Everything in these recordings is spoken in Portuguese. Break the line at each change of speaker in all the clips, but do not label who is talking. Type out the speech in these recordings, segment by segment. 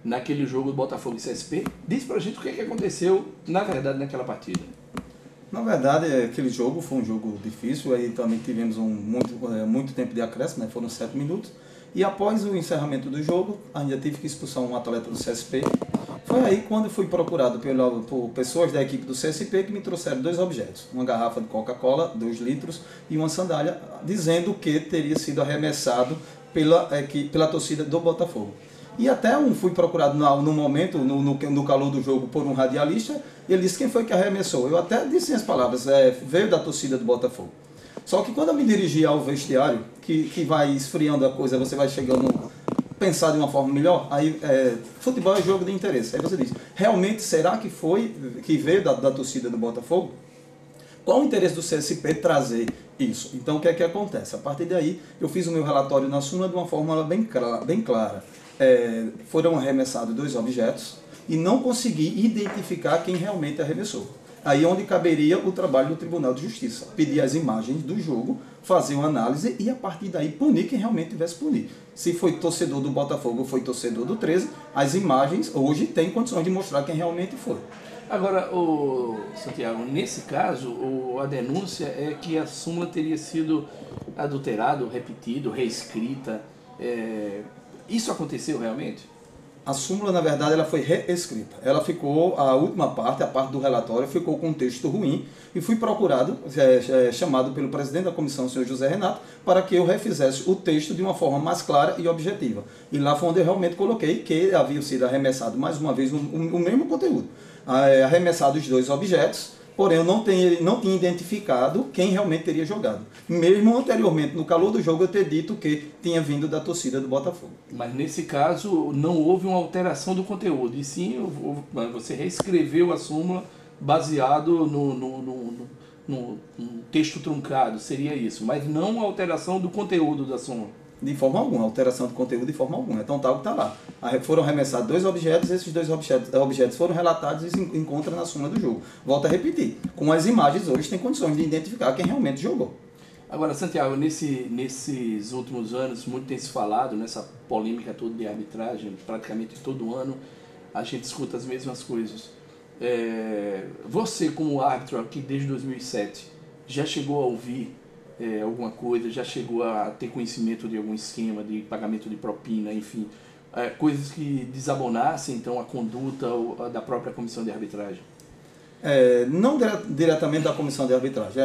naquele jogo do Botafogo e CSP. Diz pra gente o que aconteceu, na verdade, naquela partida.
Na verdade, aquele jogo foi um jogo difícil, aí também tivemos muito tempo de acréscimo, né? Foram 7 minutos. E após o encerramento do jogo, ainda tive que expulsar um atleta do CSP. Foi aí quando fui procurado por pessoas da equipe do CSP que me trouxeram 2 objetos. Uma garrafa de Coca-Cola, 2 litros, e uma sandália, dizendo que teria sido arremessado pela torcida do Botafogo. E até fui procurado no momento, no calor do jogo, por um radialista, e ele disse quem foi que arremessou. Eu até disse as palavras, veio da torcida do Botafogo. Só que quando eu me dirigi ao vestiário, que vai esfriando a coisa, você vai chegando a pensar de uma forma melhor, aí futebol é jogo de interesse. Aí você diz, realmente será que veio da torcida do Botafogo? Qual o interesse do CSP trazer isso? Então o que é que acontece? A partir daí eu fiz o meu relatório na súmula de uma forma bem clara. Foram arremessados 2 objetos e não consegui identificar quem realmente arremessou. Aí onde caberia o trabalho do Tribunal de Justiça. Pedir as imagens do jogo, fazer uma análise e a partir daí punir quem realmente tivesse punir. Se foi torcedor do Botafogo ou foi torcedor do 13, as imagens hoje têm condições de mostrar quem realmente foi.
Agora, Santiago, nesse caso, a denúncia é que a súmula teria sido adulterada, repetida, reescrita. Isso aconteceu realmente?
A súmula, na verdade, ela foi reescrita. Ela ficou, a última parte, a parte do relatório, ficou com um texto ruim e fui procurado, chamado pelo presidente da comissão, o senhor José Renato, para que eu refizesse o texto de uma forma mais clara e objetiva. E lá foi onde eu realmente coloquei que havia sido arremessado, mais uma vez, o mesmo conteúdo. Arremessado os 2 objetos, porém eu não tinha identificado quem realmente teria jogado. Mesmo anteriormente, no calor do jogo, eu ter dito que tinha vindo da torcida do Botafogo.
Mas nesse caso não houve uma alteração do conteúdo, e sim você reescreveu a súmula baseado no texto truncado, seria isso, mas não a alteração do conteúdo da súmula.
De forma alguma, alteração de conteúdo de forma alguma. Então tal que está lá. Foram arremessados 2 objetos, esses 2 objetos foram relatados e se encontram na súmula do jogo. Volto a repetir, com as imagens hoje tem condições de identificar quem realmente jogou.
Agora, Santiago, nesses últimos anos, muito tem se falado, nessa polêmica toda de arbitragem, praticamente todo ano, a gente escuta as mesmas coisas. Você, como árbitro aqui desde 2007, já chegou a ouvir alguma coisa, já chegou a ter conhecimento de algum esquema de pagamento de propina, enfim, coisas que desabonassem então a conduta da própria comissão de arbitragem?
Não diretamente da comissão de arbitragem.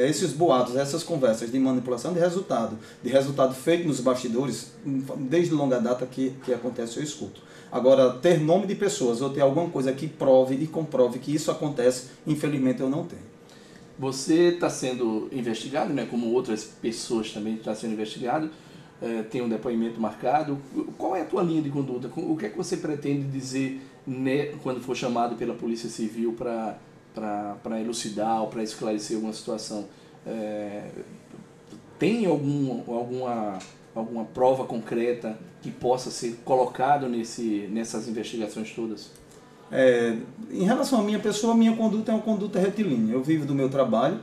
Esses boatos, essas conversas de manipulação de resultado feito nos bastidores, desde longa data que acontece, eu escuto. Agora, ter nome de pessoas ou ter alguma coisa que prove e comprove que isso acontece, infelizmente eu não tenho.
Você está sendo investigado, né, como outras pessoas também estão sendo investigadas, tem um depoimento marcado. Qual é a tua linha de conduta? O que é que você pretende dizer, né, quando for chamado pela Polícia Civil para elucidar ou para esclarecer alguma situação? Tem alguma prova concreta que possa ser colocado nessas investigações todas?
Em relação à minha pessoa, a minha conduta é uma conduta retilínea. Eu vivo do meu trabalho,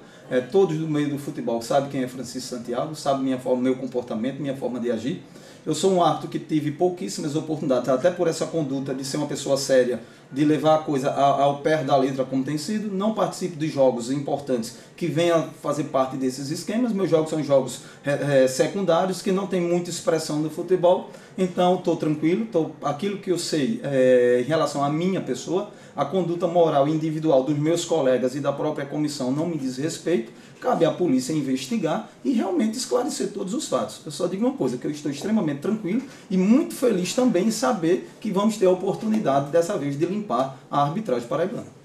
todos do meio do futebol sabem quem é Francisco Santiago, sabem meu comportamento, minha forma de agir. Eu sou um árbitro que tive pouquíssimas oportunidades, até por essa conduta de ser uma pessoa séria, de levar a coisa ao pé da letra como tem sido. Não participo de jogos importantes que venham fazer parte desses esquemas. Meus jogos são jogos secundários, que não tem muita expressão no futebol. Então estou tranquilo, aquilo que eu sei em relação à minha pessoa, a conduta moral individual dos meus colegas e da própria comissão não me diz respeito. Cabe à polícia investigar e realmente esclarecer todos os fatos. Eu só digo uma coisa, que eu estou extremamente tranquilo e muito feliz também em saber que vamos ter a oportunidade dessa vez de limpar a arbitragem paraibana.